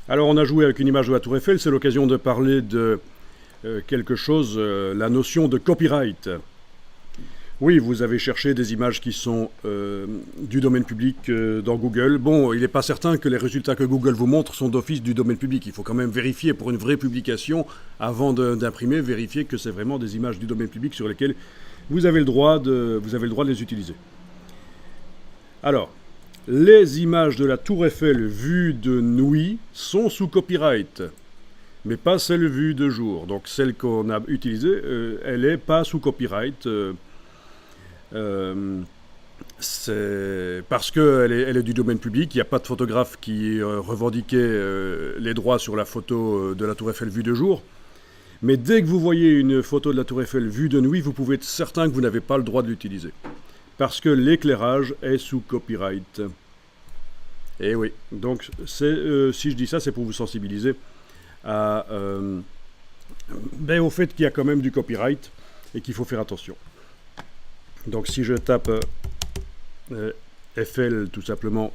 Alors on a joué avec une image de la Tour Eiffel, c'est l'occasion de parler de quelque chose, la notion de copyright. Oui, vous avez cherché des images qui sont du domaine public dans Google. Bon, il n'est pas certain que les résultats que Google vous montre sont d'office du domaine public. Il faut quand même vérifier pour une vraie publication, avant d'imprimer, vérifier que c'est vraiment des images du domaine public sur lesquelles vous avez le droit de les utiliser. Alors, les images de la Tour Eiffel vues de nuit sont sous copyright, mais pas celles vues de jour. Donc celle qu'on a utilisée, elle n'est pas sous copyright. C'est parce qu'elle elle est du domaine public, il n'y a pas de photographe qui revendiquait les droits sur la photo de la Tour Eiffel vue de jour. Mais dès que vous voyez une photo de la Tour Eiffel vue de nuit, vous pouvez être certain que vous n'avez pas le droit de l'utiliser. Parce que l'éclairage est sous copyright. Et oui, donc si je dis ça, c'est pour vous sensibiliser au fait qu'il y a quand même du copyright et qu'il faut faire attention. Donc si je tape Eiffel tout simplement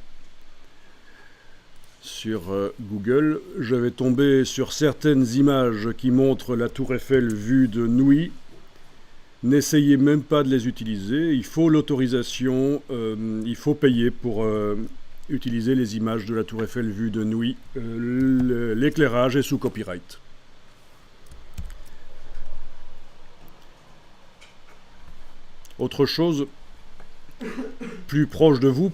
sur Google, je vais tomber sur certaines images qui montrent la Tour Eiffel vue de nuit. N'essayez même pas de les utiliser, il faut l'autorisation, il faut payer pour utiliser les images de la Tour Eiffel vue de nuit. L'éclairage est sous copyright. Autre chose, plus proche de vous,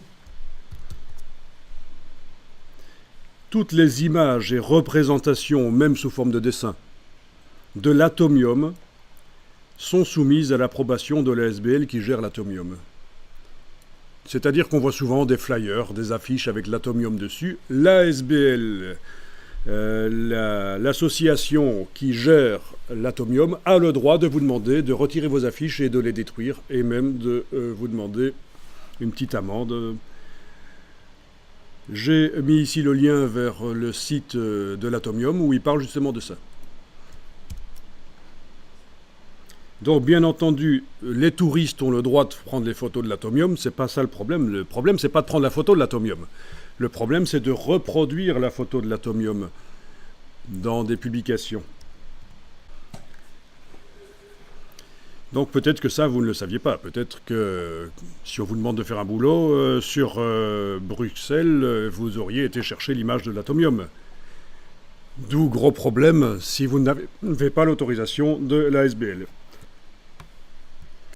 toutes les images et représentations, même sous forme de dessin, de l'atomium sont soumises à l'approbation de l'ASBL qui gère l'atomium. C'est-à-dire qu'on voit souvent des flyers, des affiches avec l'atomium dessus. L'ASBL, l'association qui gère l'atomium, a le droit de vous demander de retirer vos affiches et de les détruire, et même de vous demander une petite amende. J'ai mis ici le lien vers le site de l'atomium où il parle justement de ça. Donc, bien entendu, les touristes ont le droit de prendre les photos de l'atomium, c'est pas ça le problème. Le problème, c'est pas de prendre la photo de l'atomium. Le problème, c'est de reproduire la photo de l'atomium dans des publications. Donc, peut-être que ça, vous ne le saviez pas. Peut-être que si on vous demande de faire un boulot sur Bruxelles, vous auriez été chercher l'image de l'atomium. D'où gros problème si vous n'avez pas l'autorisation de l'ASBL.